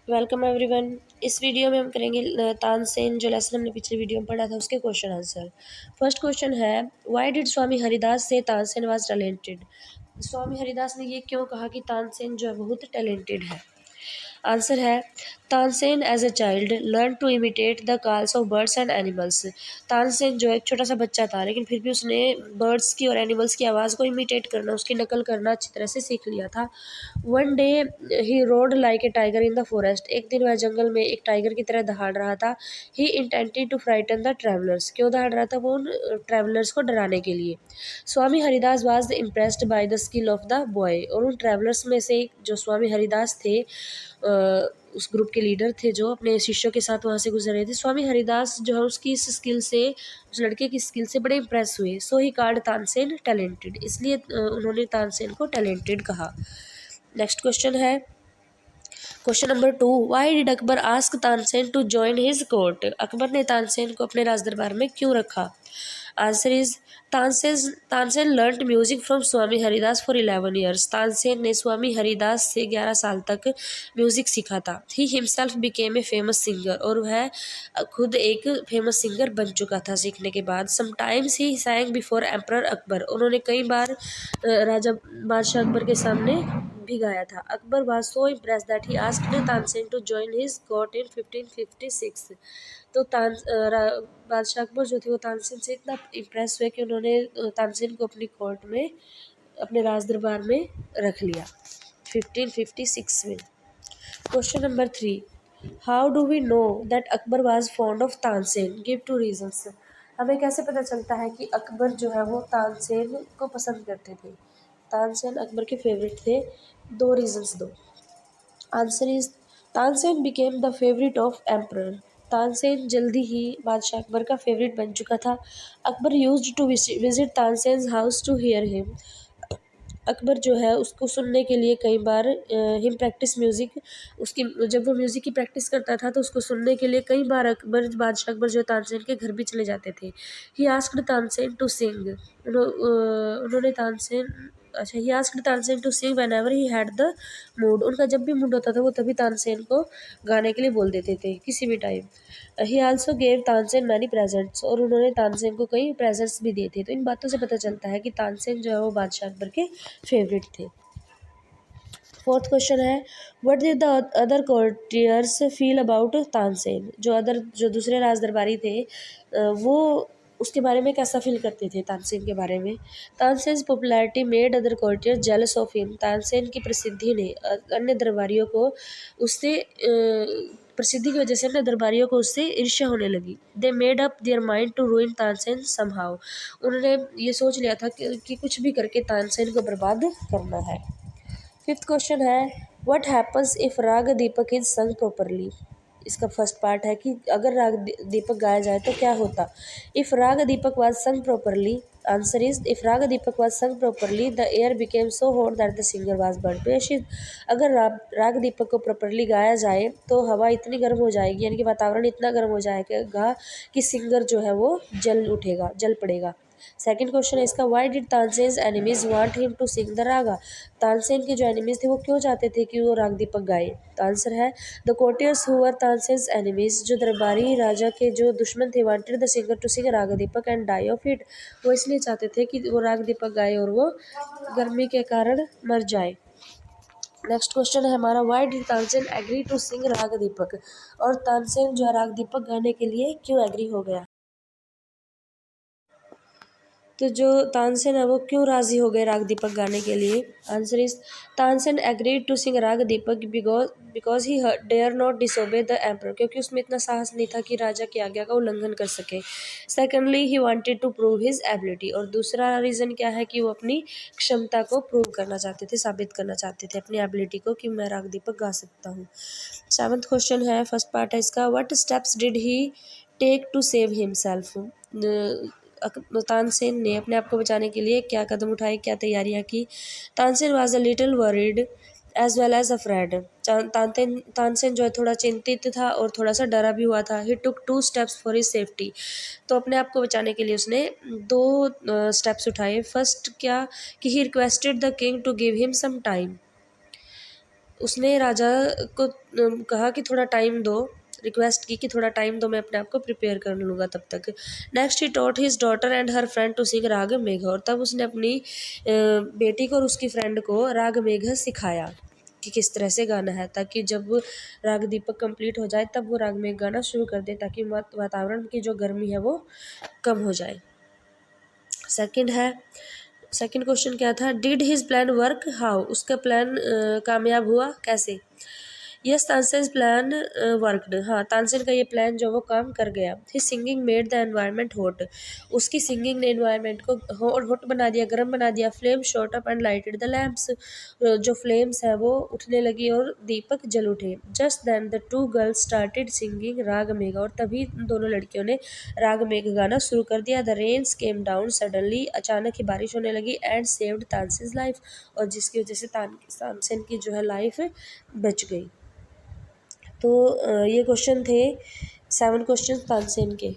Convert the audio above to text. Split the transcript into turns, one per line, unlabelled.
Welcome everyone. इस video में हम करेंगे तानसेन, जो लेसन हमने पिछले वीडियो में पढ़ा था उसके क्वेश्चन आंसर। फर्स्ट क्वेश्चन है, व्हाई डिड स्वामी हरिदास से तानसेन वाज टैलेंटेड। स्वामी हरिदास ने ये क्यों कहा कि तानसेन जो है बहुत टैलेंटेड है। आंसर है, Tansen as a child learn to imitate the calls of birds and animals. Tansen जो एक छोटा सा बच्चा था, लेकिन फिर भी उसने बर्ड्स की और एनिमल्स की आवाज़ को इमिटेट करना, उसकी नकल करना अच्छी तरह से सीख लिया था। One day he road like a tiger in the forest. एक दिन वह जंगल में एक टाइगर की तरह दहाड़ रहा था। He intended to frighten the travellers. क्यों दहाड़ रहा था वो? उन ट्रैवलर्स को डराने के लिए। Swami Haridas was impressed by the skill of the boy. और उन ट्रैवलर्स में से जो स्वामी हरिदास थे, उस ग्रुप के लीडर थे जो अपने शिष्यों के साथ वहाँ से गुजर रहे थे, स्वामी हरिदास जो है उसकी इस स्किल से, उस लड़के की स्किल से बड़े इंप्रेस हुए। So he called Tansen talented. इसलिए उन्होंने तानसेन को टैलेंटेड कहा। नेक्स्ट क्वेश्चन है, question number 2, why did Akbar ask Tansen to join his court. Akbar ने तानसेन को अपने राज दरबार में क्यों रखा। Answer is, Tansen learned music from Swami Haridas for 11 years. Tansen ने स्वामी हरिदास से 11 साल तक म्यूजिक सीखा था। He himself became a famous singer. और वह खुद एक फेमस सिंगर बन चुका था सीखने के बाद। Sometimes he सैंग before emperor Akbar. उन्होंने कई बार राजा बादशाह अकबर के सामने भी गाया था। Akbar was so impress that he asked Tansen to join his court in 1556। तो बादशाह अकबर जो थे वो तानसेन से इतना इम्प्रेस हुए कि उन्होंने तानसेन को अपनी कोर्ट में, अपने राज दरबार में रख लिया 1556 में। Question number 3, how do we know that Akbar was fond of Tansen, give two reasons. हमें कैसे पता चलता है कि अकबर जो है वो तानसेन को पसंद करते थे, तानसेन अकबर के फेवरेट थे। 2 रीजंस दो। Answer is, Tansen became the favourite of emperor. Tansen जल्दी ही बादशाह अकबर का फेवरेट बन चुका था। Akbar used to visit Tansen house to hear him. Akbar जो है उसको सुनने के लिए कई बार हिम प्रैक्टिस म्यूज़िक, उसकी जब वो म्यूज़िक की प्रैक्टिस करता था तो उसको सुनने के लिए कई बार बादशाह अकबर जो तानसेन के घर भी चले जाते थे। He asked Tansen to sing. उन्होंने तानसेन, अच्छा, he asked Tansen to sing whenever he had the mood. उनका जब भी मूड होता था वो तभी तानसेन को गाने के लिए बोल देते थे किसी भी टाइम। ही also gave Tansen many presents. और उन्होंने तानसेन को कई प्रेजेंट्स भी दिए थे। तो इन बातों से पता चलता है कि तानसेन जो है वो बादशाह अकबर के फेवरेट थे। फोर्थ क्वेश्चन है, what did the other courtiers feel about Tansen. जो दूसरे राज दरबारी थे, वो उसके बारे में कैसा फील करते थे तानसेन के बारे में। Tansen popularity made other courtiers jealous of him. Tansen की प्रसिद्धि ने अन्य दरबारियों को उससे प्रसिद्धि की वजह से अन्य दरबारियों को उससे ईर्ष्या होने लगी। They made up their mind to ruin Tansen somehow. उन्होंने ये सोच लिया था कि कुछ भी करके तानसेन को बर्बाद करना है। फिफ्थ क्वेश्चन है, what happens if Raag Deepak is संग प्रॉपरली। इसका फर्स्ट पार्ट है कि अगर राग दीपक गाया जाए तो क्या होता। If Raag Deepak was sung properly, answer is, if Raag Deepak was sung properly the air became so hot that the singer was burn to ashes. अगर राग दीपक को प्रॉपरली गाया जाए तो हवा इतनी गर्म हो जाएगी, यानी कि वातावरण इतना गर्म हो जाएगा कि सिंगर जो है वो जल उठेगा, जल पड़ेगा। सेकंड क्वेश्चन है इसका, why did Tansen's enemies want him to sing the raga. Tansen के जो एनिमीज थे वो क्यों चाहते थे कि वो राग दीपक गाए। तो आंसर है, the courtiers who were Tansen's enemies, जो दरबारी राजा के जो दुश्मन थे, wanted the singer to sing राग Deepak and die of it. वो इसलिए चाहते थे कि वो राग दीपक गाए और वो गर्मी के कारण मर जाए। नेक्स्ट क्वेश्चन है हमारा, why did Tansen agree to sing राग दीपक। और तानसेन जो है राग दीपक गाने के लिए क्यों एग्री हो गया। तो जो तानसेन है वो क्यों राजी हो गए राग दीपक गाने के लिए। Answer is, Tansen agreed to sing राग Deepak because he dare not disobey the emperor. क्योंकि उसमें इतना साहस नहीं था कि राजा की आज्ञा का उल्लंघन कर सके। Secondly he wanted to prove his ability. और दूसरा रीज़न क्या है कि वो अपनी क्षमता को प्रूव करना चाहते थे, साबित करना चाहते थे अपनी एबिलिटी को कि मैं राग दीपक गा सकता हूँ। सेवंथ क्वेश्चन है, फर्स्ट पार्ट है इसका, what steps did he take to save himself. Tansen ने अपने आप को बचाने के लिए क्या कदम उठाए, क्या तैयारियां की। Tansen was a little worried as well as afraid. Tansen जो है थोड़ा चिंतित था और थोड़ा सा डरा भी हुआ था। ही टुक 2 स्टेप्स फॉर हिज सेफ्टी। तो अपने आप को बचाने के लिए उसने 2 स्टेप्स उठाए। फर्स्ट क्या कि he requested the king to give him some time. उसने राजा को कहा कि थोड़ा टाइम दो, रिक्वेस्ट की कि थोड़ा टाइम दो, मैं अपने आप को प्रिपेयर कर लूँगा तब तक। Next he taught his daughter and her friend to sing Raag Megh, और तब उसने अपनी बेटी को और उसकी फ्रेंड को राग मेघ सिखाया कि किस तरह से गाना है, ताकि जब राग दीपक कंप्लीट हो जाए तब वो राग मेघ गाना शुरू कर दे, ताकि वातावरण की जो गर्मी है वो कम हो जाए। सेकंड क्वेश्चन क्या था, did his plan work, how, उसका प्लान कामयाब हुआ कैसे। यस, तानसेन प्लान वर्कड, हाँ तानसेन का ये प्लान जो वो काम कर गया। His singing made the environment hot, उसकी सिंगिंग ने एनवायरनमेंट को हॉट बना दिया, गर्म बना दिया। Flame shot up and lighted the lamps, जो फ्लेम्स है वो उठने लगी और दीपक जल उठे। Just then the two girls started singing Raag Megh, और तभी दोनों लड़कियों ने राग मेघ गाना शुरू कर दिया। The rains came down suddenly, अचानक ही बारिश होने लगी। एंड सेव्ड तानसेन्स लाइफ, और जिसकी वजह से तानसेन की जो है लाइफ बच गई। तो ये क्वेश्चन थे 7 क्वेश्चन तानसेन के।